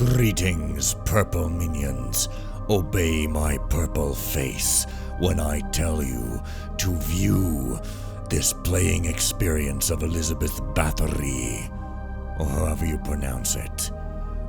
Greetings, purple minions. Obey my purple face when I tell you to view this playing experience of Elizabeth Bathory, or however you pronounce it,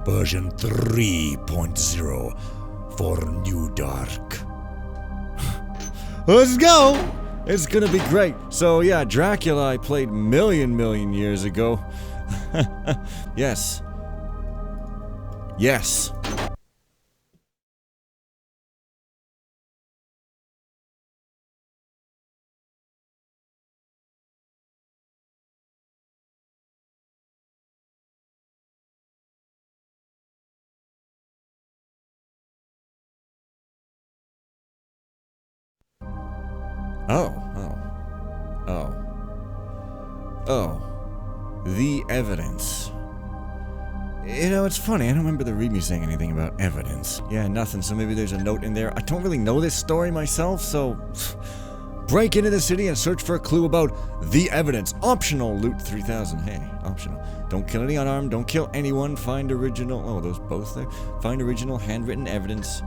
version 3.0 for NewDark. Let's go! It's gonna be great. So yeah, Dracula I played million years ago. Yes. Yes. The evidence. You know, it's funny, I don't remember the readme saying anything about evidence. Yeah, nothing, so maybe there's a note in there. I don't really know this story myself, so... Break into the city and search for a clue about the evidence. Optional, loot 3000. Hey, optional. Don't kill any unarmed, don't kill anyone. Find original... Oh, those both there? Find original handwritten evidence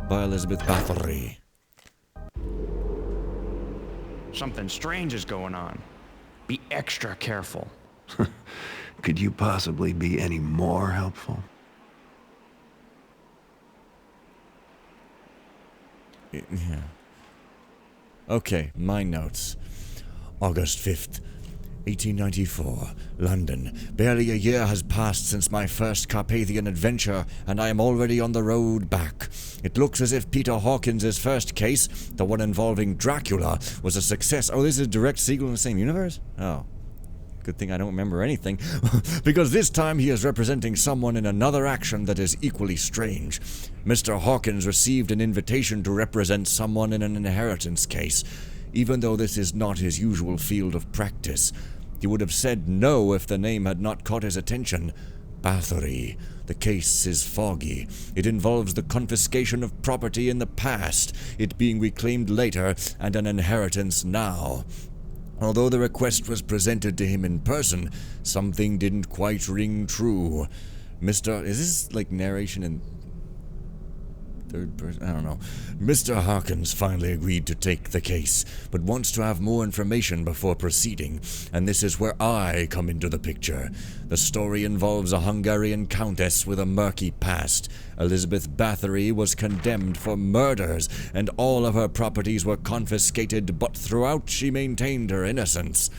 by Elizabeth Bathory. Something strange is going on. Be extra careful. Could you possibly be any more helpful? Yeah. Okay, my notes. August 5th, 1894, London. Barely a year has passed since my first Carpathian adventure, and I am already on the road back. It looks as if Peter Hawkins' first case, the one involving Dracula, was a success. Oh, this is a direct sequel in the same universe? Oh. Good thing I don't remember anything, because this time he is representing someone in another action that is equally strange. Mr. Hawkins received an invitation to represent someone in an inheritance case. Even though this is not his usual field of practice, he would have said no if the name had not caught his attention. Bathory. The case is foggy. It involves the confiscation of property in the past, it being reclaimed later, and an inheritance now. Although the request was presented to him in person, something didn't quite ring true. Is this like narration in third person? I don't know. Mr. Hawkins finally agreed to take the case, but wants to have more information before proceeding, and this is where I come into the picture. The story involves a Hungarian countess with a murky past. Elizabeth Bathory was condemned for murders, and all of her properties were confiscated, but throughout she maintained her innocence.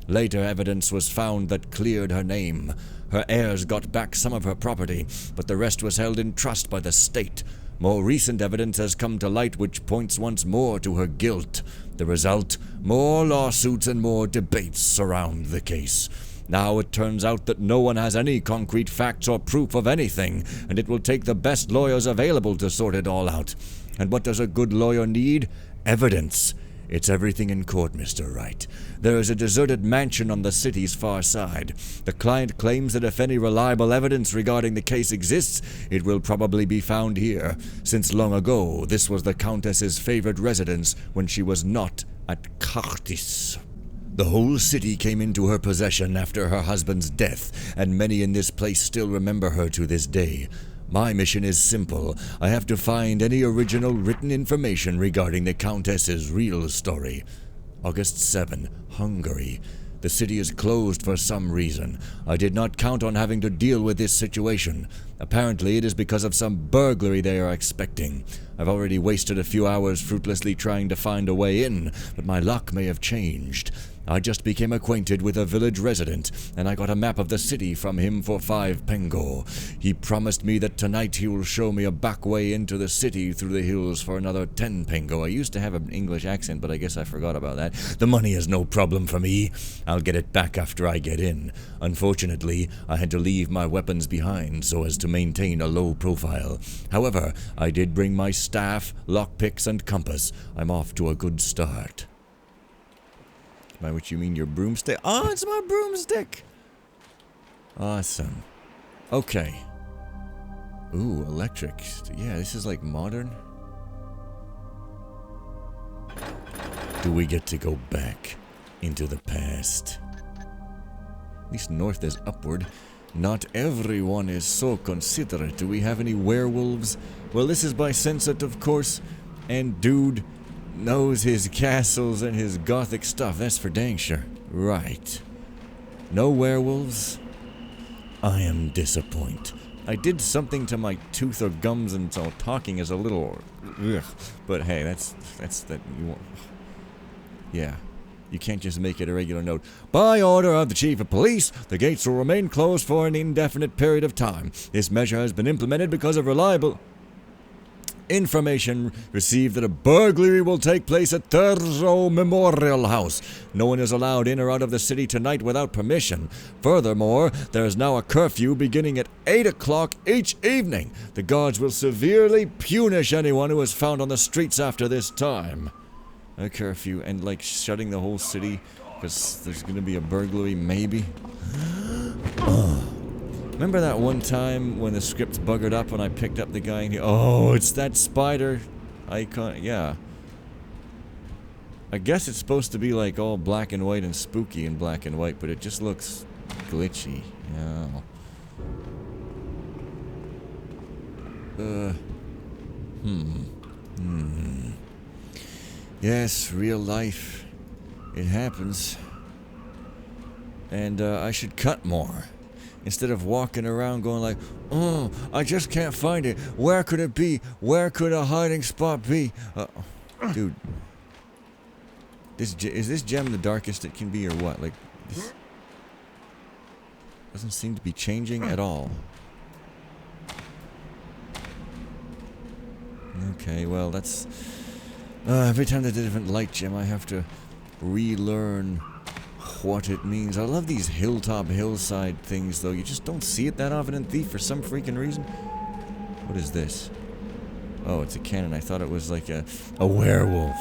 Later evidence was found that cleared her name. Her heirs got back some of her property, but the rest was held in trust by the state. More recent evidence has come to light which points once more to her guilt. The result? More lawsuits and more debates surround the case. Now it turns out that no one has any concrete facts or proof of anything, and it will take the best lawyers available to sort it all out. And what does a good lawyer need? Evidence. It's everything in court, Mr. Wright. There is a deserted mansion on the city's far side. The client claims that if any reliable evidence regarding the case exists, it will probably be found here, since long ago this was the Countess's favorite residence when she was not at Cartis. The whole city came into her possession after her husband's death, and many in this place still remember her to this day. My mission is simple. I have to find any original written information regarding the Countess's real story. August 7, Hungary. The city is closed for some reason. I did not count on having to deal with this situation. Apparently it is because of some burglary they are expecting. I've already wasted a few hours fruitlessly trying to find a way in, but my luck may have changed. I just became acquainted with a village resident, and I got a map of the city from him for 5 pengo. He promised me that tonight he will show me a back way into the city through the hills for another 10 pengo. I used to have an English accent, but I guess I forgot about that. The money is no problem for me. I'll get it back after I get in. Unfortunately, I had to leave my weapons behind so as to maintain a low profile. However, I did bring my staff, lockpicks, and compass. I'm off to a good start. By which you mean your broomstick? Oh, it's my broomstick! Awesome. Okay. Ooh, electric. Yeah, this is like modern. Do we get to go back into the past? At least north is upward. Not everyone is so considerate. Do we have any werewolves? Well, this is by Sensat, of course. And dude knows his castles and his gothic stuff. That's for dang sure. Right. No werewolves? I am disappointed. I did something to my tooth or gums, and so talking is a little... ugh. But hey, that's that you want... Yeah. You can't just make it a regular note. By order of the Chief of Police, the gates will remain closed for an indefinite period of time. This measure has been implemented because of reliable information received that a burglary will take place at Thurso Memorial House. No one is allowed in or out of the city tonight without permission. Furthermore, there is now a curfew beginning at 8 o'clock each evening. The guards will severely punish anyone who is found on the streets after this time. A curfew and like shutting the whole city because there's gonna be a burglary, maybe. Remember that one time when the script buggered up when I picked up the guy and oh, it's that spider icon. Yeah. I guess it's supposed to be like all black and white and spooky in black and white, but it just looks glitchy. Yeah. Yes, real life. It happens. And I should cut more. Instead of walking around going like, oh, I just can't find it. Where could it be? Where could a hiding spot be? Dude. Is this gem the darkest it can be or what? Like, this doesn't seem to be changing at all. Okay, well, that's... every time there's a different light gem, I have to relearn what it means. I love these hillside things, though. You just don't see it that often in Thief for some freaking reason. What is this? Oh, it's a cannon. I thought it was like a werewolf.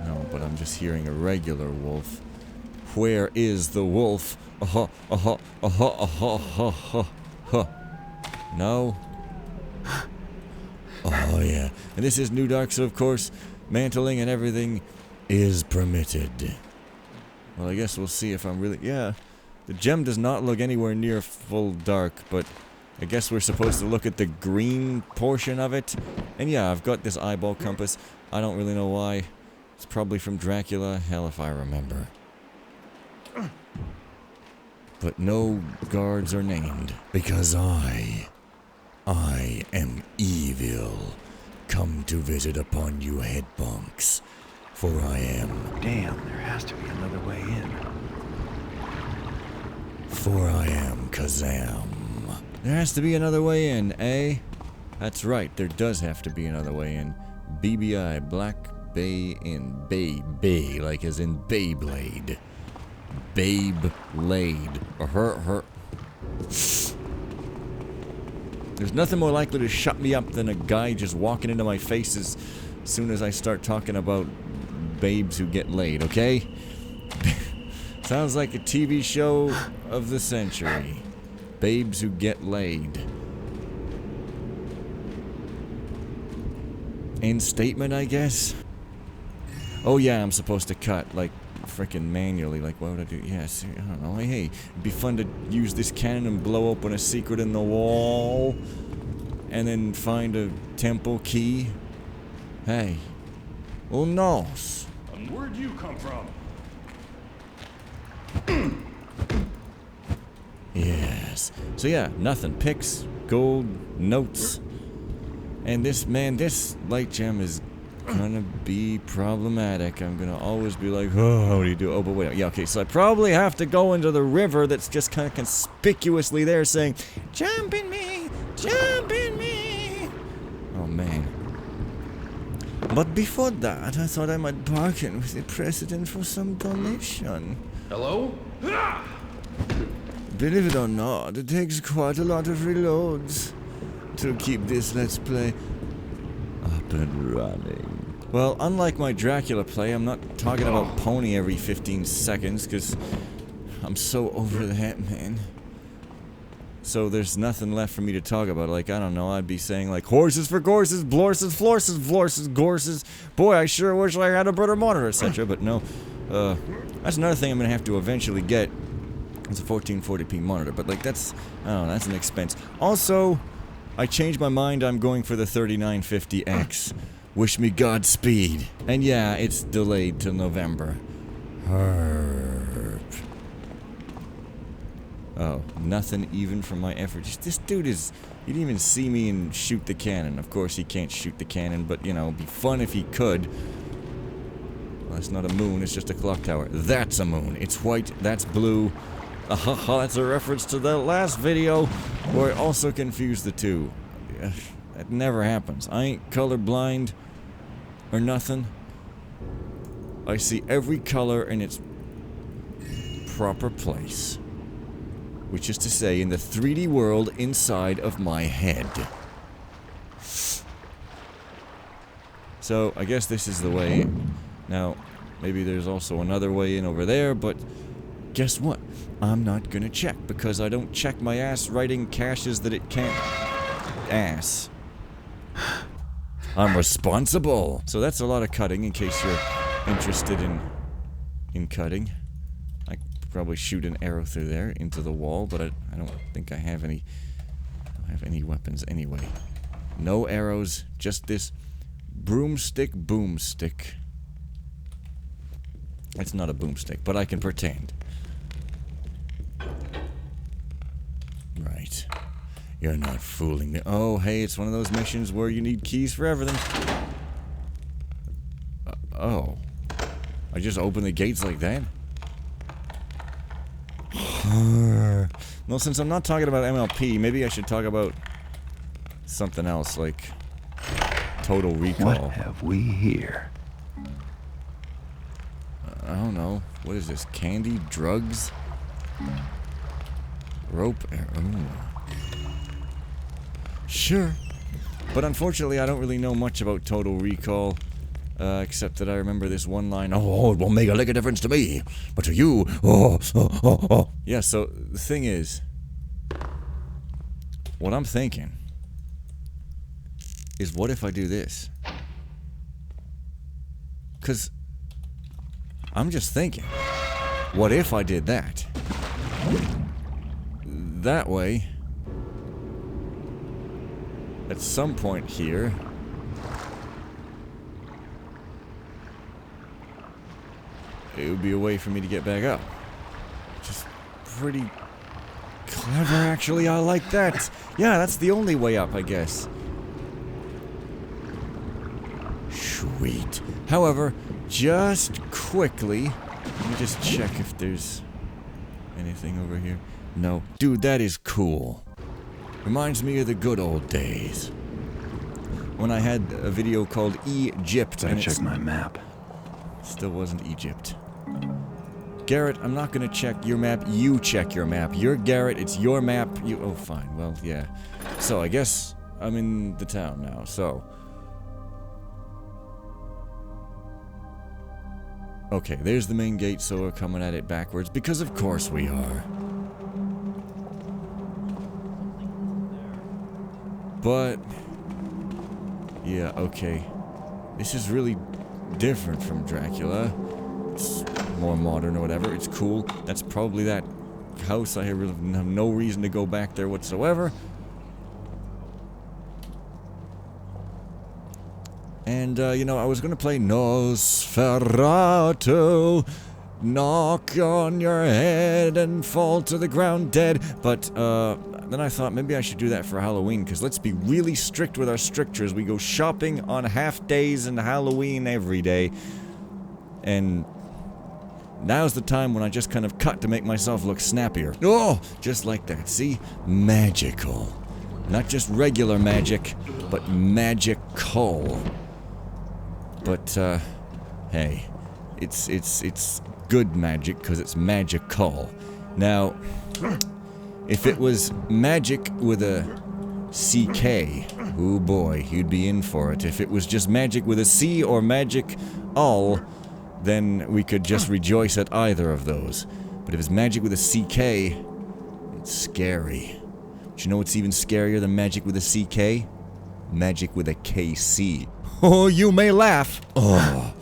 No, but I'm just hearing a regular wolf. Where is the wolf? No? Oh, yeah. And this is NewDark, so of course, mantling and everything is permitted. Well, I guess we'll see if I'm really... Yeah, the gem does not look anywhere near full dark, but I guess we're supposed to look at the green portion of it. And yeah, I've got this eyeball compass. I don't really know why. It's probably from Dracula. Hell if I remember. But no guards are named. Because I am evil. Come to visit upon you headbunks. For I am... Damn, there has to be another way in. For I am Kazam. There has to be another way in, eh? That's right, there does have to be another way in. BBI, Black Bay Inn. Bay, like as in Beyblade. Beyblade. Her. There's nothing more likely to shut me up than a guy just walking into my face as soon as I start talking about babes who get laid, okay? Sounds like a TV show of the century. Babes who get laid. End statement, I guess? Oh yeah, I'm supposed to cut, like, frickin' manually. Like, what would I do? Yes, I don't know. Hey, it'd be fun to use this cannon and blow open a secret in the wall. And then find a temple key. Hey. Who knows? And where'd you come from? Yes. So yeah, nothing. Picks, gold, notes. And this light gem is gonna be problematic. I'm gonna always be like, oh, how do you do? Oh, but wait, yeah, okay, so I probably have to go into the river that's just kind of conspicuously there saying, jump in me, jump in me. Oh, man. But before that, I thought I might bargain with the president for some donation. Hello? Believe it or not, it takes quite a lot of reloads to keep this Let's Play up and running. Well, unlike my Dracula play, I'm not talking about pony every 15 seconds, because I'm so over that, man. So there's nothing left for me to talk about. Like, I don't know, I'd be saying, like, horses for gorses, blorses, florses, florses, gorses. Boy, I sure wish I had a better monitor, etc. But no, that's another thing I'm gonna have to eventually get. It's a 1440p monitor, but like that's, I don't know, that's an expense. Also, I changed my mind, I'm going for the 3950X. Wish me Godspeed. And yeah, it's delayed till November. Herp. Oh, nothing even from my efforts. This dude is, he didn't even see me and shoot the cannon. Of course he can't shoot the cannon, but you know, it'd be fun if he could. Well, that's not a moon, it's just a clock tower. That's a moon. It's white, that's blue. That's a reference to the last video where I also confused the two. That never happens. I ain't colorblind or nothing. I see every color in its proper place. Which is to say, in the 3D world inside of my head. So, I guess this is the way in. Now, maybe there's also another way in over there, but guess what? I'm not gonna check, because I don't check my ass writing caches that it can't ass. I'm responsible! So that's a lot of cutting, in case you're interested in cutting. I could probably shoot an arrow through there, into the wall, but I don't think I have any... I don't have any weapons anyway. No arrows, just this broomstick boomstick. It's not a boomstick, but I can pretend. Right. You're not fooling me. Oh, hey, it's one of those missions where you need keys for everything. Oh. I just opened the gates like that? Well, since I'm not talking about MLP, maybe I should talk about something else, like Total Recall. What have we here? I don't know. What is this? Candy? Drugs? Rope? Ooh. Sure. But unfortunately, I don't really know much about Total Recall. Except that I remember this one line, "Oh, it won't make a lick of difference to me, but to you, oh. Yeah, so, the thing is, what I'm thinking is, what if I do this? 'Cause I'm just thinking, what if I did that? That way, at some point here, it would be a way for me to get back up. Just pretty clever, actually. I like that. Yeah, that's the only way up, I guess. Sweet. However, just quickly, let me just check if there's anything over here. No. Dude, that is cool. Reminds me of the good old days. When I had a video called Egypt. I checked my map. Still wasn't Egypt. Garrett, I'm not gonna check your map, you check your map. You're Garrett, it's your map, you... Oh, fine, well, yeah. So, I guess I'm in the town now, so... Okay, there's the main gate, so we're coming at it backwards, because of course we are. But... yeah, okay. This is really different from Dracula. It's more modern or whatever. It's cool. That's probably that house. I really have no reason to go back there whatsoever. And, you know, I was gonna play Nosferatu. Knock on your head and fall to the ground dead. But, then I thought maybe I should do that for Halloween, because let's be really strict with our strictures. We go shopping on half days and Halloween every day. And now's the time when I just kind of cut to make myself look snappier. Oh, just like that. See? Magical. Not just regular magic, but magical. But, hey, it's good magic because it's magical. Now, if it was magic with a CK, oh boy, you'd be in for it. If it was just magic with a C or magic all, then we could just rejoice at either of those. But if it's magic with a CK, it's scary. But you know what's even scarier than magic with a CK? Magic with a KC. Oh, you may laugh. Oh.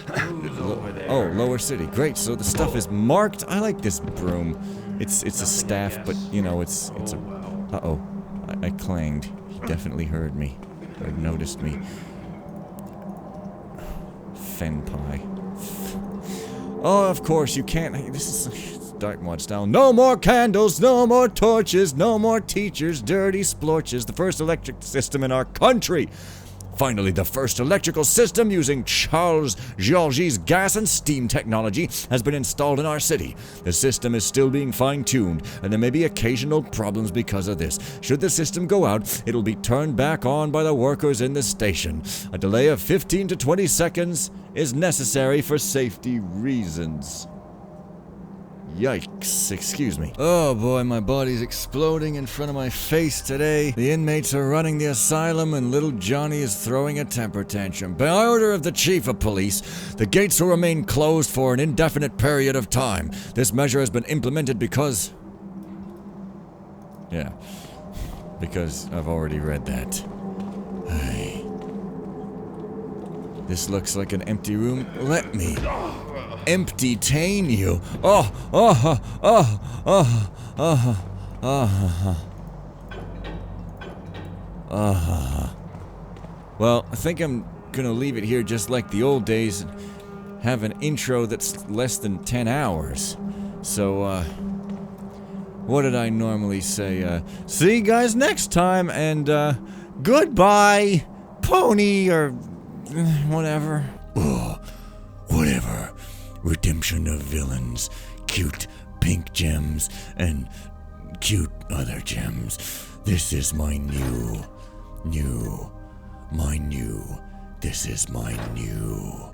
Who's over there? Oh, Lower City. Great, so the stuff is marked. I like this broom. It's a staff, but, you know, it's a... Uh-oh. I clanged. He definitely heard me. Or noticed me. Fen pie. Oh, of course, you can't... This is... Dark mod style. No more candles, no more torches, no more teachers, dirty splorches. The first electric system in our country. Finally, the first electrical system using Charles Georges gas and steam technology has been installed in our city. The system is still being fine-tuned, and there may be occasional problems because of this. Should the system go out, it'll be turned back on by the workers in the station. A delay of 15 to 20 seconds is necessary for safety reasons. Yikes, excuse me. Oh boy, my body's exploding in front of my face today. The inmates are running the asylum and little Johnny is throwing a temper tantrum. By order of the chief of police, the gates will remain closed for an indefinite period of time. This measure has been implemented because... Yeah, because I've already read that. Hey. This looks like an empty room. Let me... empty-tain you. Well, I think I'm gonna leave it here just like the old days and have an intro that's less than 10 hours. So, what did I normally say? See you guys next time, and, goodbye, pony, or whatever. Oh, whatever. Redemption of villains, cute pink gems, and cute other gems. This is my new, this is my new.